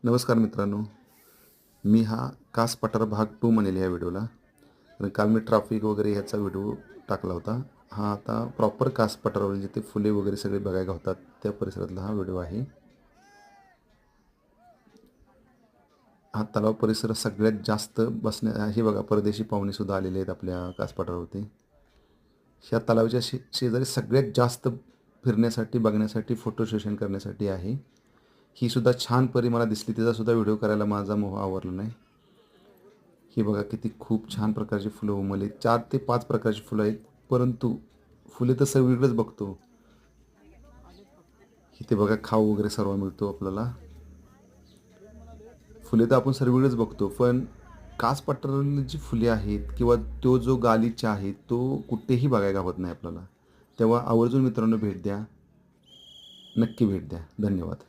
नमस्कार मित्रांनो, मी हा कास पठार भाग 2 म्हणेल ह्या व्हिडिओला. कारण काल मी ट्रॅफिक वगैरे ह्याचा व्हिडिओ टाकला होता. हा आता प्रॉपर कास पठारावर जिथे फुले वगैरे सगळे बघायला होतात त्या परिसरातला हा व्हिडिओ आहे. हा तलाव परिसर सगळ्यात जास्त बसण्या हे बघा, परदेशी पाहुणेसुद्धा आलेले आहेत आपल्या कास पठारावरती. ह्या तलावाच्या शेजारी सगळ्यात जास्त फिरण्यासाठी, बघण्यासाठी, फोटो सेशन करण्यासाठी आहे. ही सुद्धा छान परी मला दिसली, तिचासुद्धा व्हिडिओ करायला माझा मोह आवरला नाही. ही बघा किती खूप छान प्रकारची फुलं उमलली. 4 ते 5 प्रकारची फुलं आहेत, परंतु फुले तर सगळीकडेच बघतो. इथे बघा खाऊ वगैरे सर्व मिळतो आपल्याला. फुले तर आपण सर्वकडेच बघतो, पण कास पठारावरली जी फुले आहेत किंवा तो जो गालिचा आहे तो कुठेही बघायला गावत नाही आपल्याला. तेव्हा आवर्जून मित्रांनो भेट द्या. नक्की भेट द्या. धन्यवाद.